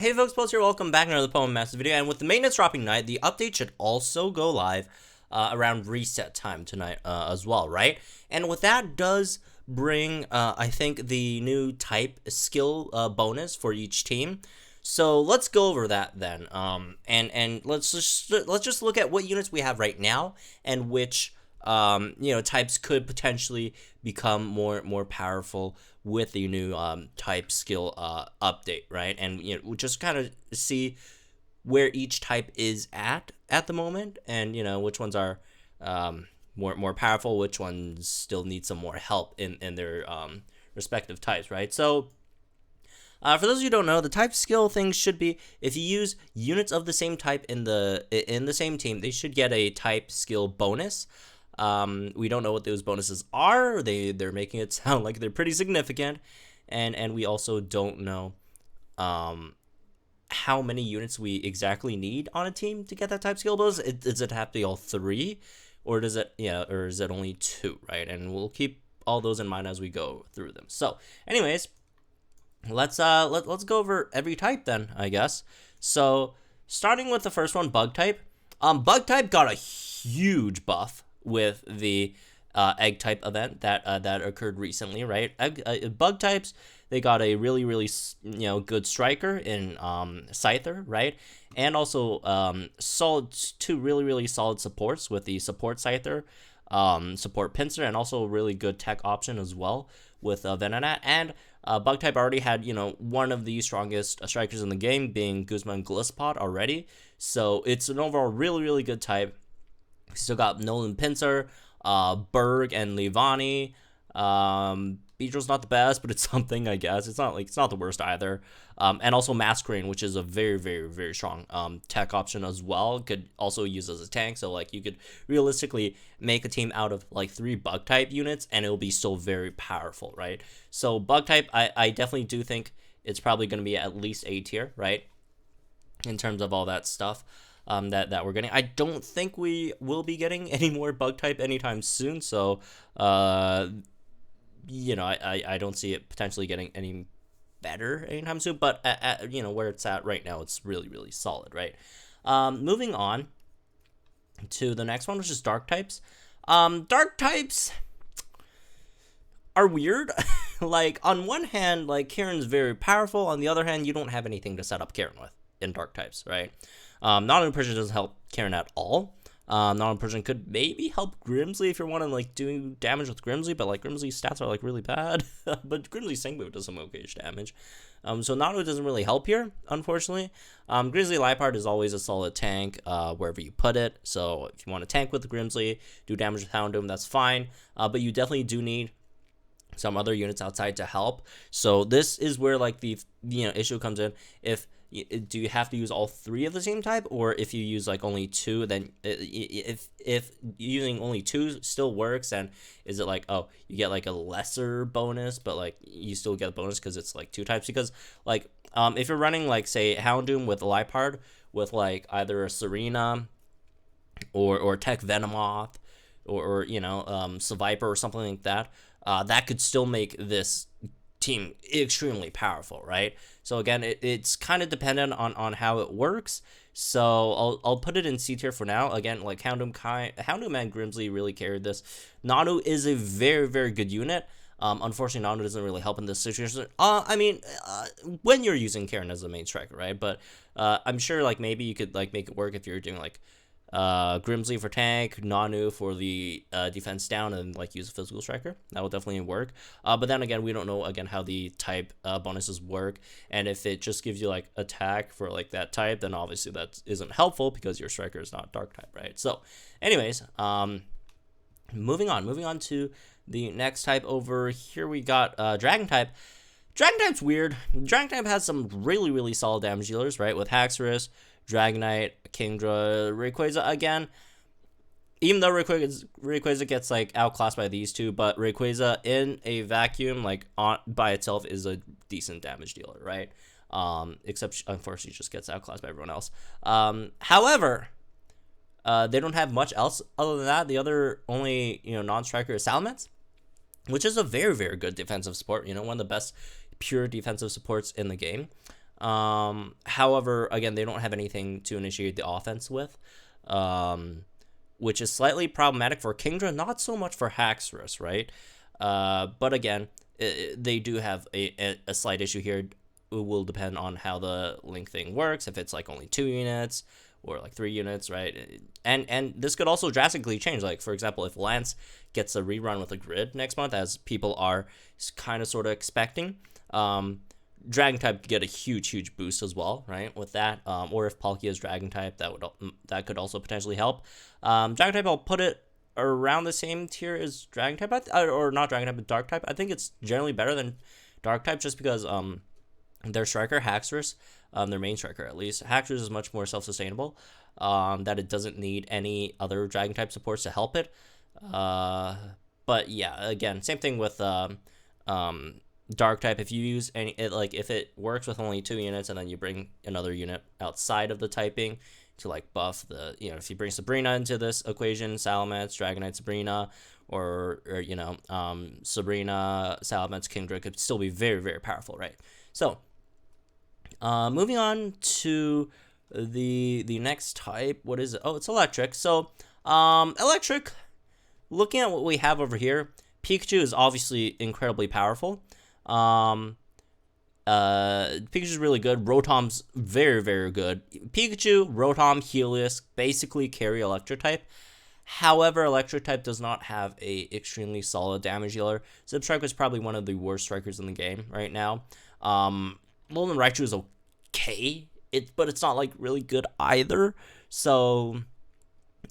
Hey folks, Post here, welcome back to another Poem Master video, and with the maintenance dropping tonight, the update should also go live around reset time tonight as well, right? And with that does bring, I think, the new type skill bonus for each team. So let's go over that then, and let's just look at what units we have right now and which types could potentially become more powerful with the new type skill update, right? And we'll just kind of see where each type is at the moment, and which ones are more powerful, which ones still need some more help in their respective types, right? So for those of you who don't know, the type skill thing should be if you use units of the same type in the same team, they should get a type skill bonus. We don't know what those bonuses are. They're making it sound like they're pretty significant, and we also don't know how many units we exactly need on a team to get that type skill bonus. Does it have to be all three, or does it or is it only two, right? And we'll keep all those in mind as we go through them. So, anyways, let's go over every type then, I guess. So, starting with the first one, bug type. Bug type got a huge buff with the egg type event that occurred recently, right? Bug types, they got a really good striker in Scyther, right? And also two really solid supports with the support Scyther, support Pinsir, and also a really good tech option as well with Venonat. And bug type already had one of the strongest strikers in the game, being Guzman Glisspot already. So it's an overall really good type. Still got Nolan Pinsir, Berg, and Levani. Beedrill's not the best, but it's something, I guess. It's not the worst either. And also Masquerain, which is a very strong tech option as well. Could also use as a tank, so you could realistically make a team out of 3 bug type units, and it'll be still very powerful, right? So bug type, I definitely do think it's probably going to be at least A tier, right? In terms of all that stuff. That we're getting. I don't think we will be getting any more bug type anytime soon, so I don't see it potentially getting any better anytime soon, but at where it's at right now, it's really solid, right? Moving on to the next one, which is dark types. Dark types are weird. On one hand, Karen's very powerful. On the other hand, you don't have anything to set up Karen with in dark types, right? Non Persian doesn't help Karen at all. Non Persian could maybe help Grimsley if you're wanting do damage with Grimsley, but Grimsley's stats are really bad. But Grimsley's Sing Move does some okay damage. So Nano doesn't really help here, unfortunately. Grizzly Liepard is always a solid tank wherever you put it. So if you want to tank with Grimsley, do damage with Houndoom, that's fine. But you definitely do need some other units outside to help. So this is where the issue comes in. Do you have to use all 3 of the same type, or if you use only 2, then if using only 2 still works, and is it you get a lesser bonus, but you still get a bonus because it's 2 types? Because if you're running say Houndoom with Liepard with either a Serena or Tech Venomoth or Seviper or something like that, that could still make this team extremely powerful, right? So again, it's kind of dependent on how it works. So I'll put it in C tier for now. Again, Houndoom and Grimsley really carried this. Nanu is a very good unit. Unfortunately, Nanu doesn't really help in this situation. When you're using Karen as the main striker, right? But I'm sure maybe you could make it work if you're doing Grimsley for tank, Nanu for the defense down, and use a physical striker. That will definitely work. But then again, we don't know how the type bonuses work, and if it just gives you attack for that type, then obviously that isn't helpful because your striker is not dark type, right? So anyways, moving on to the next type. Over here we got dragon type. Dragon type's weird. Dragon type has some really solid damage dealers, right? With Haxorus, Dragonite, Kingdra, Rayquaza. Again, even though Rayquaza gets outclassed by these two, but Rayquaza in a vacuum by itself is a decent damage dealer, right? Except unfortunately just gets outclassed by everyone else. However, they don't have much else other than that. The other only non-striker is Salamence, which is a very good defensive support. One of the best pure defensive supports in the game. However, again, they don't have anything to initiate the offense with, which is slightly problematic for Kingdra, not so much for Haxorus, right? But again, they do have a slight issue here. It will depend on how the link thing works, if it's like only 2 units or like 3 units, right? And this could also drastically change. Like, for example, if Lance gets a rerun with a grid next month, as people are kind of sort of expecting, Dragon type could get a huge boost as well, right? With that, or if Palkia is Dragon type, that could also potentially help. Dragon type, I'll put it around the same tier as Dragon type, or not Dragon type, but Dark type. I think it's generally better than Dark type, just because their striker Haxorus, their main striker at least, Haxorus is much more self-sustainable. That it doesn't need any other Dragon type supports to help it. But yeah, again, same thing with Dark type. If you use if it works with only 2 units and then you bring another unit outside of the typing to like buff the, if you bring Sabrina into this equation, Salamence, Dragonite Sabrina, or Sabrina, Salamence, Kingdra could still be very powerful, right? So moving on to the next type. What is it? Oh, it's electric. So electric, looking at what we have over here, Pikachu is obviously incredibly powerful. Pikachu's really good. Rotom's very good. Pikachu, Rotom, Helios basically carry Electro Type. However, Electro Type does not have a extremely solid damage dealer. Zipstrike is probably one of the worst strikers in the game right now. Alolan Raichu is okay, but it's not like really good either. So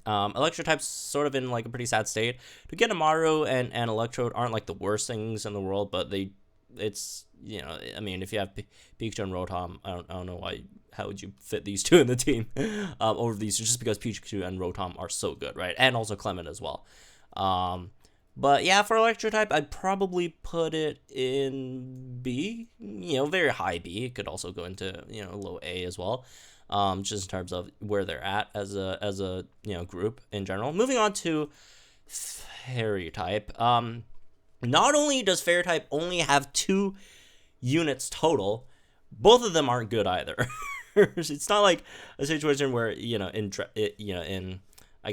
Electro Type's sort of in like a pretty sad state. To get Amaru and Electrode aren't like the worst things in the world, but it's I mean, if you have Pikachu and Rotom, I don't know how would you fit these two in the team over these, just because Pikachu and Rotom are so good, right? And also Clement as well. But yeah, for Electro Type, I'd probably put it in B, very high B. It could also go into, low A as well, just in terms of where they're at as a group in general. Moving on to Fairy Type. Not only does Fairy Type only have 2 units total, both of them aren't good either. It's not like a situation where, I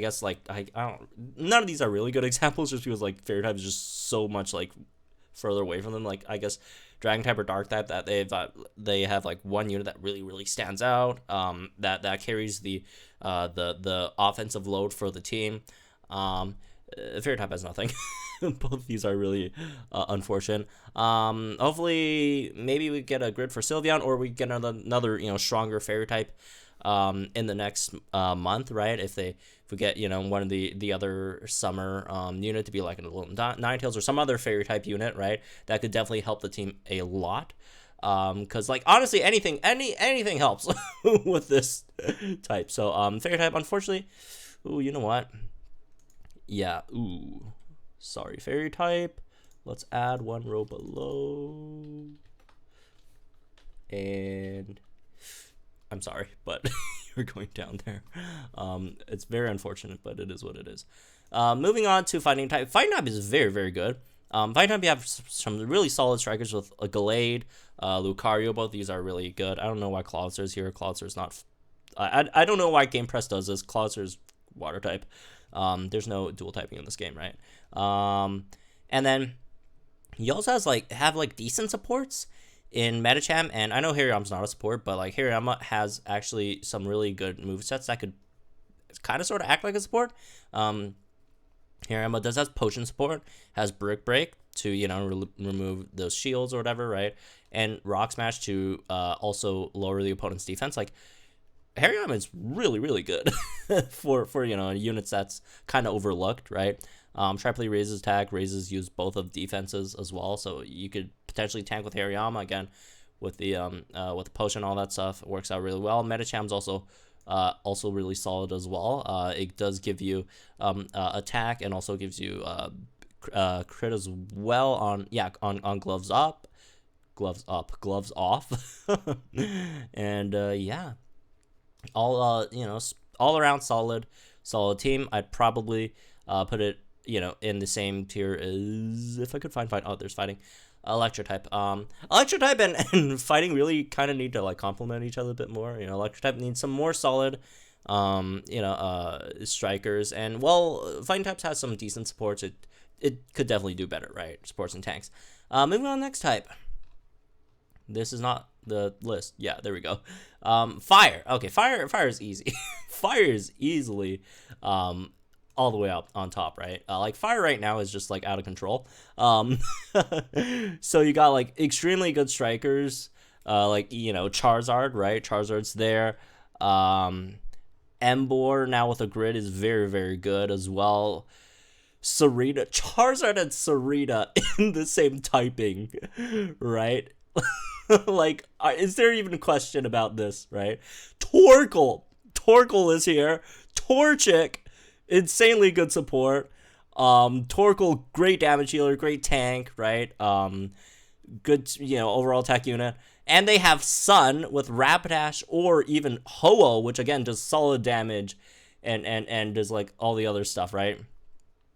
guess, like, I don't, none of these are really good examples, just because, like, Fairy Type is just so much, like, further away from them. Like, I guess Dragon Type or Dark Type, that they have, like, 1 unit that really stands out, that carries the offensive load for the team. Fairy Type has nothing. Both of these are really unfortunate. Hopefully, maybe we get a grid for Sylveon, or we get another stronger Fairy Type in the next month, right? If we get one of the other summer unit to be like a little Ninetales or some other Fairy Type unit, right? That could definitely help the team a lot. Because like honestly, anything helps with this type. So Fairy Type, unfortunately. Ooh, you know what? Yeah. Ooh. Sorry, Fairy Type. Let's add 1 row below. And I'm sorry, but you're going down there. It's very unfortunate, but it is what it is. Moving on to Fighting Type. Fighting Type is very good. Fighting Type, you have some really solid strikers with a Gallade, Lucario. Both these are really good. I don't know why Clawitzer is here. Clawitzer is not... I don't know why Game Press does this. Clawitzer is Water Type. There's no dual typing in this game, right? And then he also have decent supports in Medicham, and I know Hariyama's not a support, but like Hariyama has actually some really good movesets that could kind of sort of act like a support. Hariyama does have potion support, has Brick Break to remove those shields or whatever, right? And Rock Smash to also lower the opponent's defense. Like Hariyama is really good for units that's kind of overlooked, right? Sharply raises attack, use both of defenses as well, so you could potentially tank with Hariyama again with the potion, all that stuff. It works out really well. Metacham's also really solid as well. It does give you attack and also gives you crit as well on gloves up, gloves off, and yeah. All around solid team. I'd probably put it in the same tier as, if I could find there's fighting, Electro Type. Electro Type and fighting really kind of need to like complement each other a bit more. Electro Type needs some more solid, strikers, and well, fighting types has some decent supports. It could definitely do better, right? Supports and tanks. Moving on, next type. This is not the list. Yeah, there we go. Fire. Okay, fire is easy. Fire is easily all the way up on top, right? Like fire right now is just like out of control. So you got like extremely good strikers, like Charizard, right? Charizard's there. Emboar now with a grid is very, very good as well. Sarita, Charizard and Sarita in the same typing, right? Like, is there even a question about this, right? Torkoal is here. Torchic, insanely good support. Torkoal, great damage healer, great tank, right? Good, overall attack unit. And they have Sun with Rapidash or even Ho-Oh, which again does solid damage and does like all the other stuff, right?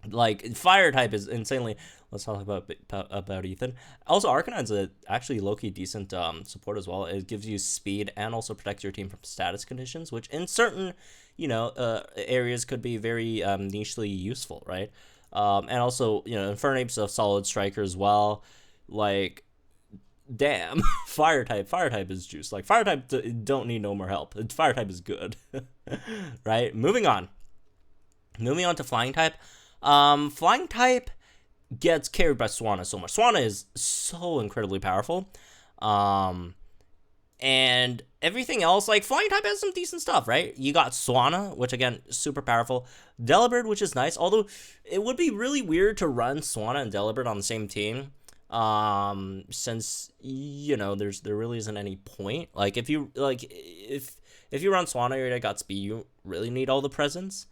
Like fire type is insanely. Let's talk about Ethan. Also, Arcanine's actually low-key decent support as well. It gives you speed and also protects your team from status conditions, which in certain areas could be very nichely useful, right? And also Infernape's a solid striker as well. Like, damn, fire type is juice. Like fire type don't need no more help. Fire type is good. Right, moving on to flying type. Flying type gets carried by Swanna so much. Swanna is so incredibly powerful. And everything else, like flying type has some decent stuff, right? You got Swanna, which again, super powerful. Delibird, which is nice, although it would be really weird to run Swanna and Delibird on the same team. Since there really isn't any point. Like if you run Swanna, you already got speed, you really need all the presence.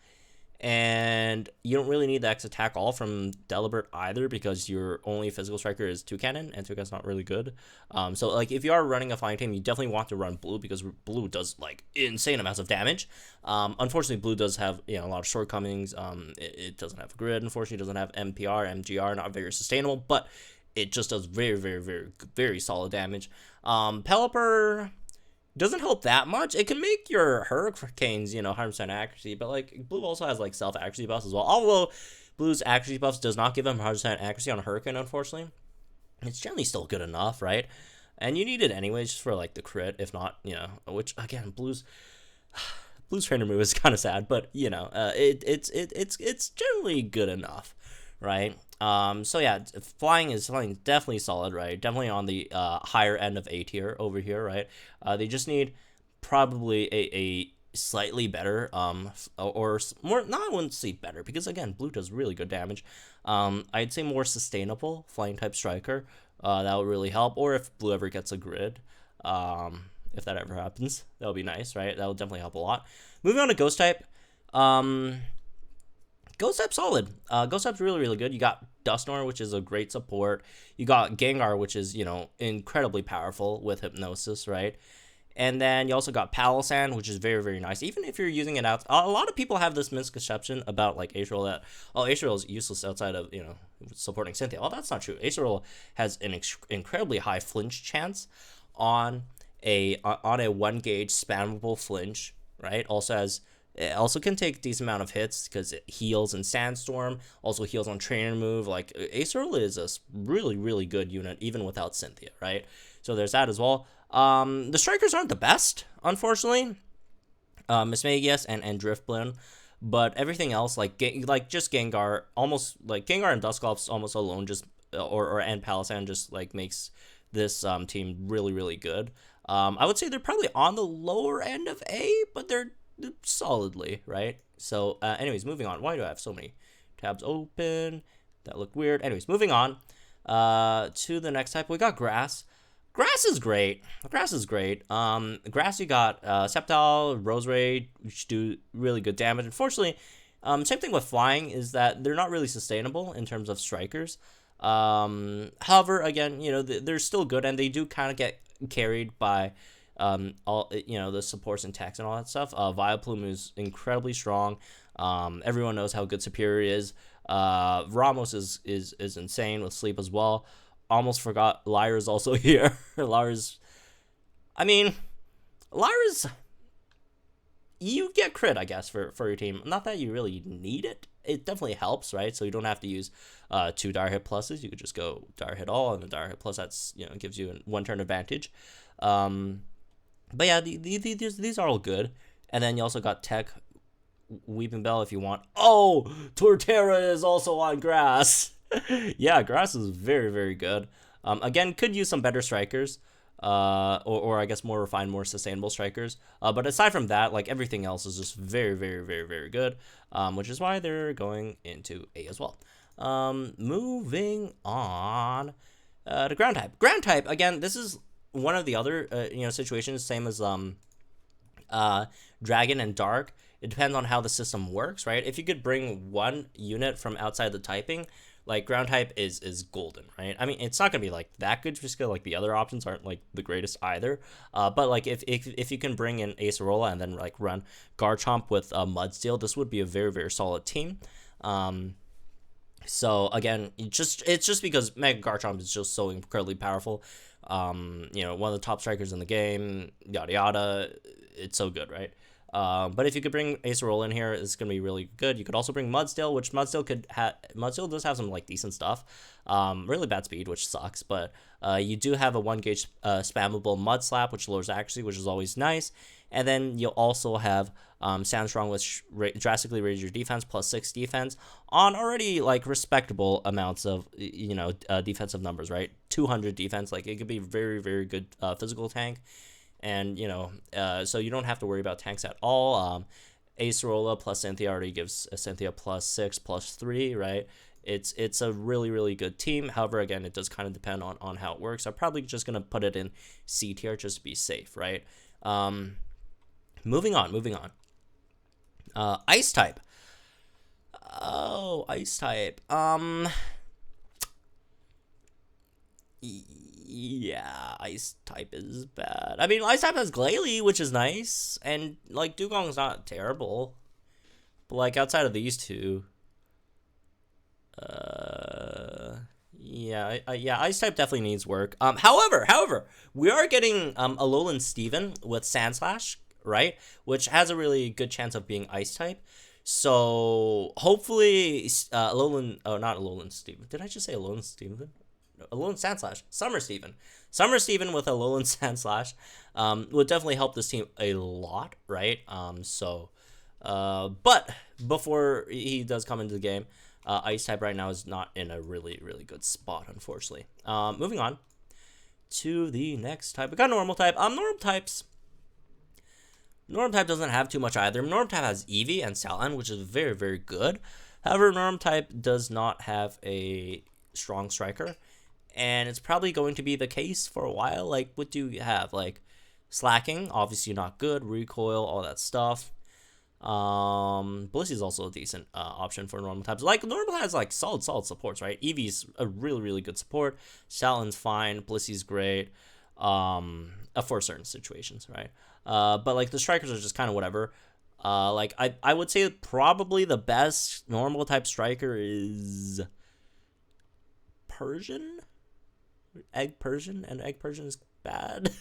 And you don't really need the X attack all from Delibird either, because your only physical striker is Toucannon, and Toucannon's not really good. So like if you are running a flying team, you definitely want to run Blue, because Blue does like insane amounts of damage. Unfortunately, Blue does have a lot of shortcomings. It doesn't have a grid. Unfortunately, it doesn't have MPR, MGR, not very sustainable, but it just does very, very, very, very solid damage. Pelipper doesn't help that much. It can make your Hurricanes, 100% accuracy, but like Blue also has like self accuracy buffs as well. Although Blue's accuracy buffs does not give him 100% accuracy on a Hurricane, unfortunately. It's generally still good enough, right? And you need it anyways just for like the crit, if not, which again, Blue's trainer move is kind of sad, but it's generally good enough, right? So yeah, flying is definitely solid, right? Definitely on the higher end of A tier over here, right? They just need probably a slightly better, or more. No, I wouldn't say better, because again, Blue does really good damage. I'd say more sustainable flying type striker. That would really help. Or if Blue ever gets a grid, if that ever happens, that would be nice, right? That would definitely help a lot. Moving on to Ghost type. Ghost type's solid. Ghost type's really, really good. You got Dusknoir, which is a great support. You got Gengar, which is, incredibly powerful with Hypnosis, right? And then you also got Palossand, which is very, very nice. Even if you're using it out, a lot of people have this misconception about like Acerol that, Acerol is useless outside of, supporting Cynthia. Well, that's not true. Acerol has an incredibly high flinch chance on a 1 gauge spammable flinch, right? It also can take a decent amount of hits because it heals in Sandstorm, also heals on Trainer Move. Like, Acerol is a really, really good unit, even without Cynthia, right? So there's that as well. The strikers aren't the best, unfortunately. Mismagius and Drifblim. But everything else, like just Gengar, almost, like, Gengar and Dusclops almost alone just, and Palossand just, like, makes this team really, really good. I would say they're probably on the lower end of A, but they're solidly, right? So anyways, moving on. Why do I have so many tabs open? That looked weird. Anyways, moving on to the next type. We got Grass. Grass is great. Grass, you got Sceptile, Roserade, which do really good damage. Unfortunately, same thing with Flying, is that they're not really sustainable in terms of strikers. However, again, they're still good, and they do kind of get carried by all the supports and attacks and all that stuff. Vileplume is incredibly strong. Everyone knows how good Superior is. Ramos is insane with Sleep as well. almost forgot Lyra's also here. Lyra's, I mean, Lyra's, you get crit, I guess, for your team. Not that you really need it. It definitely helps, right? So you don't have to use 2 dire hit pluses. You could just go dire hit all, and the dire hit plus, that's, you know, gives you a 1 turn advantage. But yeah, these are all good. And then you also got Tech, Weeping Bell if you want. Oh, Torterra is also on grass. Yeah, grass is very, very good. Again, could use some better strikers. Or I guess more refined, more sustainable strikers. But aside from that, like, everything else is just very, very, very, very good. Which is why they're going into A as well. Moving on to ground type. Ground type, again, this is one of the other situations, same as Dragon and Dark. It depends on how the system works, right? If you could bring one unit from outside the typing, like, ground type is golden, right? I mean, it's not gonna be like that good, just because like the other options aren't like the greatest either. But like if you can bring in Acerola and then like run Garchomp with Mudsteel, this would be a very, very solid team. So again, it's just because Mega Garchomp is just so incredibly powerful. One of the top strikers in the game, yada yada. It's so good, right? But if you could bring Acerola in here, it's gonna be really good. You could also bring Mudsteel, which Mudsteel does have some like decent stuff. Really bad speed, which sucks, but you do have a 1 gauge spammable Mud Slap, which lowers accuracy, which is always nice. And then you'll also have Sandstrong, which drastically raises your defense, +6 defense on already like respectable amounts of defensive numbers, right? 200 defense, like, it could be very, very good physical tank. And, so you don't have to worry about tanks at all. Acerola plus Cynthia already gives Cynthia +6, +3, right? It's a really, really good team. However, again, it does kind of depend on how it works. I'm probably just going to put it in C tier just to be safe, right? Moving on. Ice type. Oh, Ice type. Yeah, Ice type is bad. I mean, Ice type has Glalie, which is nice, and like Dugong's not terrible, but like outside of these two, yeah, Ice type definitely needs work. However, we are getting Alolan Steven with Sandslash, right, which has a really good chance of being Ice type. So hopefully, not Alolan Steven. Did I just say Alolan Steven? Alolan Sandslash. Summer Steven with Alolan Sandslash would definitely help this team a lot, right? But before he does come into the game, Ice type right now is not in a really, really good spot, unfortunately. Moving on to the next type. We got normal type. Normal type doesn't have too much either. Normal type has Eevee and Salamence, which is very, very good. However, normal type does not have a strong striker, and it's probably going to be the case for a while. Like, what do you have? Like, Slacking, obviously not good. Recoil, all that stuff. Blissey is also a decent option for normal types. Like, normal has like solid supports, right? Eevee's a really, really good support. Salamence fine. Blissey's great. For certain situations, right? But like the strikers are just kind of whatever. Like I would say probably the best normal type striker is Persian, Egg Persian, and Egg Persian is bad.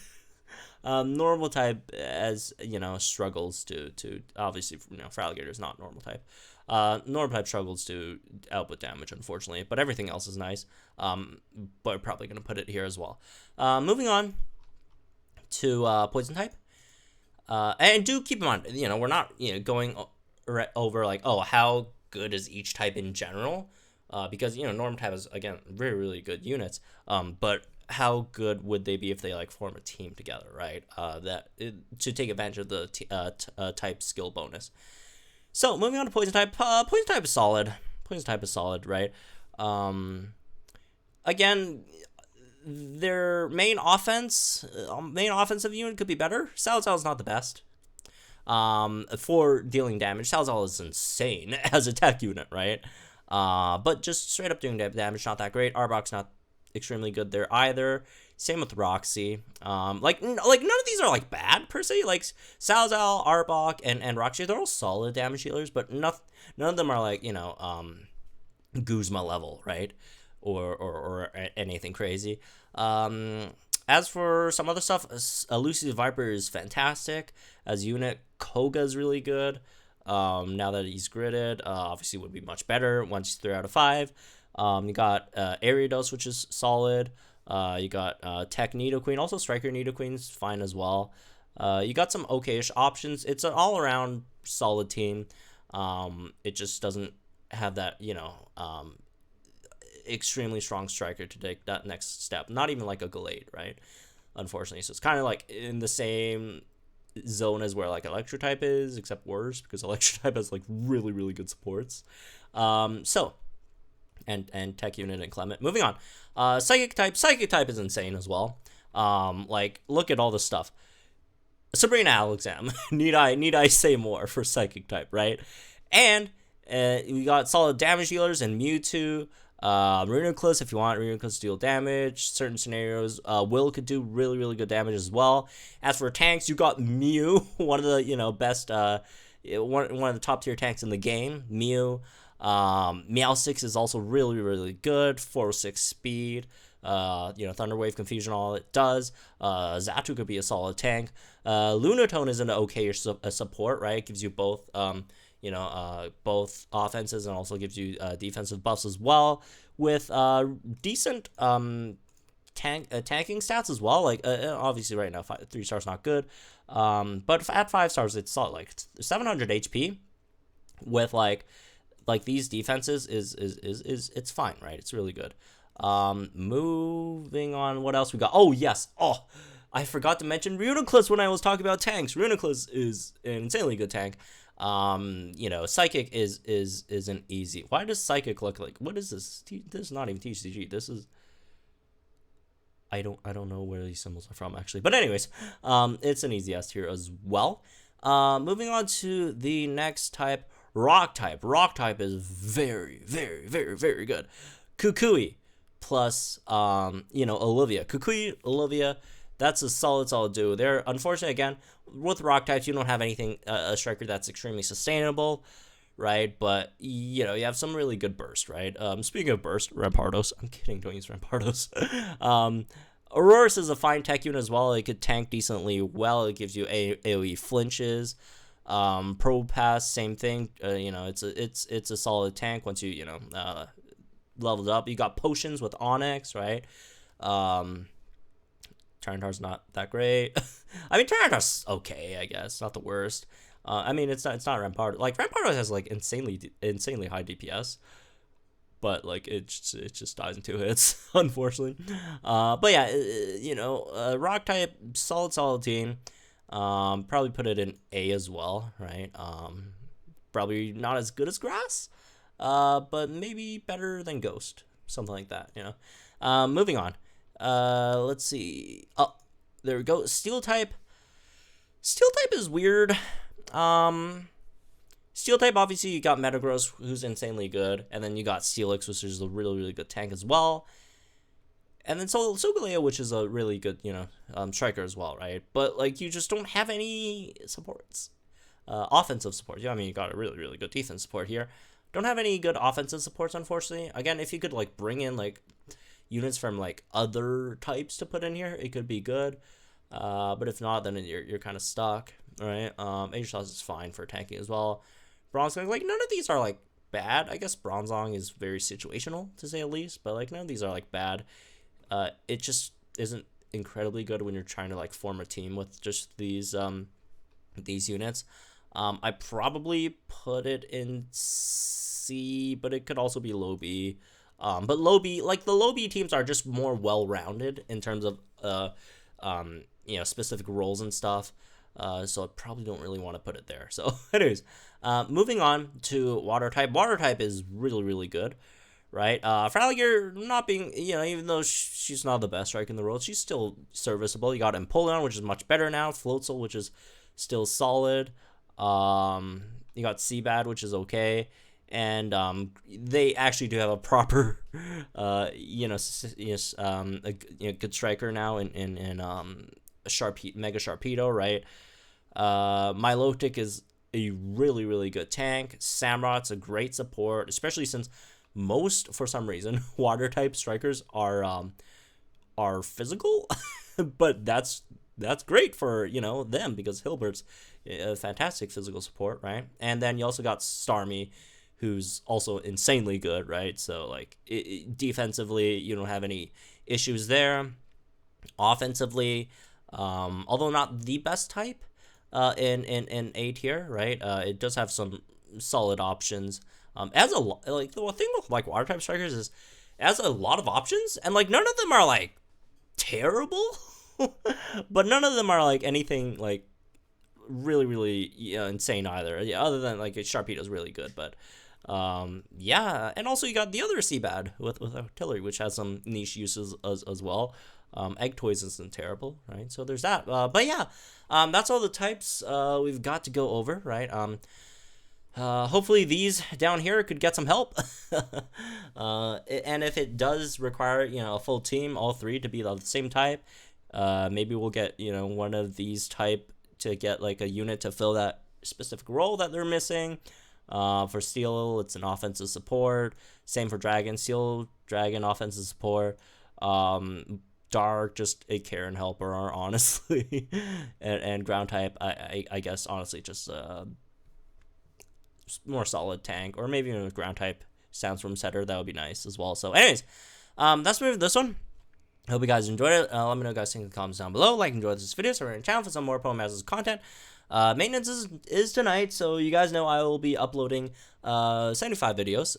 Normal type, as struggles to obviously, for alligators, not normal type. Normal type struggles to output damage, unfortunately, but everything else is nice. But probably gonna put it here as well. Moving on to poison type. And do keep in mind, we're not going over like, oh, how good is each type in general, because normal type is, again, very, really good units. But how good would they be if they like form a team together, right? To take advantage of the type skill bonus. So moving on to poison type. Poison type is solid. Right? Again, their main offensive unit could be better. Salazar is not the best for dealing damage. Salazar is insane as a tech unit, right? But just straight up doing damage, not that great. Arbok's not extremely good there either. Same with Roxy. Like none of these are like bad per se. Like Salazar, Arbok, and Roxy, they're all solid damage healers, but none of them are like Guzma level, right? or anything crazy. As for some other stuff, Lucy's Viper is fantastic as unit. Koga is really good. Now that he's gridded, obviously would be much better once he's 3 out of 5. You got Ariados, which is solid. You got Tech Nidoqueen, also Striker Nidoqueen's fine as well. You got some okay-ish options. It's an all-around solid team. It just doesn't have that, extremely strong striker to take that next step. Not even like a Gallade, right? Unfortunately, so it's kind of like in the same zone as where like Electro Type is, except worse because Electro Type has like really really good supports. So and Tech Unit and Clement. Moving on. Psychic Type is insane as well. Like look at all this stuff. Sabrina Alexam. need I say more for Psychic Type, right? And we got solid damage dealers and Mewtwo. Reuniclus, if you want Reuniclus to deal damage, certain scenarios, Will could do really, really good damage as well. As for tanks, you got Mew, one of the, best, one of the top tier tanks in the game, Mew. Meowsticks is also really, really good, 406 speed, Thunder Wave, Confusion, all it does. Xatu could be a solid tank. Lunatone is an okay support, right? It gives you both, both offenses and also gives you defensive buffs as well with decent tanking stats as well. Like obviously right now 3 stars not good, but at 5 stars it's solid, like 700 HP with like these defenses is it's fine, right? It's really good. Moving on, what else we got? Oh yes, I forgot to mention Reuniclus when I was talking about tanks. Reuniclus is an insanely good tank. Psychic is an easy. Why does Psychic look like? What is this? This is not even TCG. This is. I don't know where these symbols are from actually. But anyways, it's an easy S tier as well. Moving on to the next type, Rock Type. Rock Type is very, very, very, very good. Kukui plus Olivia. Kukui, Olivia. That's a solid duo there. Unfortunately, again, with Rock Types, you don't have anything, a striker that's extremely sustainable, right? But, you have some really good burst, right? Speaking of burst, Rampardos. I'm kidding, don't use Rampardos. Aurorus is a fine tech unit as well. It could tank decently well. It gives you AoE flinches. Propass, same thing. It's a solid tank once you, leveled up. You got potions with Onyx, right? Tyranitar's not that great. I mean, Tyranitar's okay, I guess. Not the worst. It's not Rampardos. Like, Rampardos has, like, insanely high DPS. But, like, it just dies in 2 hits, unfortunately. But, yeah, Rock Type, solid team. Probably put it in A as well, right? Probably not as good as Grass. But maybe better than Ghost. Something like that, Moving on. Let's see. Oh, there we go. Steel type is weird. Steel type, obviously, you got Metagross, who's insanely good, and then you got Steelix, which is a really, really good tank as well. And then Solgaleo, which is a really good, striker as well, right? But, like, you just don't have any supports. Offensive support. Yeah, you got a really, really good defense support here. Don't have any good offensive supports, unfortunately. Again, if you could, like, bring in, like, units from like other types to put in here, it could be good, but if not, then you're kind of stuck, right? Aegislash is fine for tanking as well. Bronzong, like, none of these are like bad. I guess Bronzong is very situational to say the least, but like none of these are like bad. It just isn't incredibly good when you're trying to like form a team with just these units. I probably put it in C, but it could also be low B. But low B, like the low B teams are just more well-rounded in terms of, specific roles and stuff. So I probably don't really want to put it there. So anyways, moving on to Water Type. Water Type is really, really good, right? Fraliger not being, even though she's not the best strike in the world, she's still serviceable. You got Empoleon, which is much better now. Floatzel, which is still solid. You got Seabad, which is okay. And they actually do have a proper, good striker now in Mega Sharpedo, right? Milotic is a really, really good tank. Samurot's a great support, especially since most, for some reason, water type strikers are physical, but that's great for, you know, them, because Hilbert's a fantastic physical support, right? And then you also got Starmie, who's also insanely good, right? So like defensively, you don't have any issues there. Offensively, although not the best type in A tier, right? It does have some solid options. As a like the thing with like water type strikers is it has a lot of options, and like none of them are like terrible, but none of them are like anything like really insane either. Yeah, other than like Sharpedo's really good, but yeah, and also you got the other Seabad with artillery, which has some niche uses as well. Egg toys isn't terrible, right? So there's that. But yeah, that's all the types we've got to go over, right? Hopefully these down here could get some help. And if it does require, you know, a full team, all three to be the same type, maybe we'll get, you know, one of these type to get like a unit to fill that specific role that they're missing. For Steel, it's an offensive support. Same for Dragon. Steel, Dragon, offensive support. Dark, just a Karen helper, honestly. and Ground type, I guess, honestly, just more solid tank, or maybe even with Ground type Sandstorm setter, that would be nice as well. So anyways, that's it for this one. Hope you guys enjoyed it. Let me know, guys, in the comments down below. Like and enjoy this video, subscribe to the channel for some more Pro Masters content. Maintenance is tonight, so you guys know I will be uploading 75 videos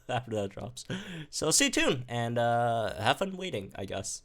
after that drops. So stay tuned and have fun waiting, I guess.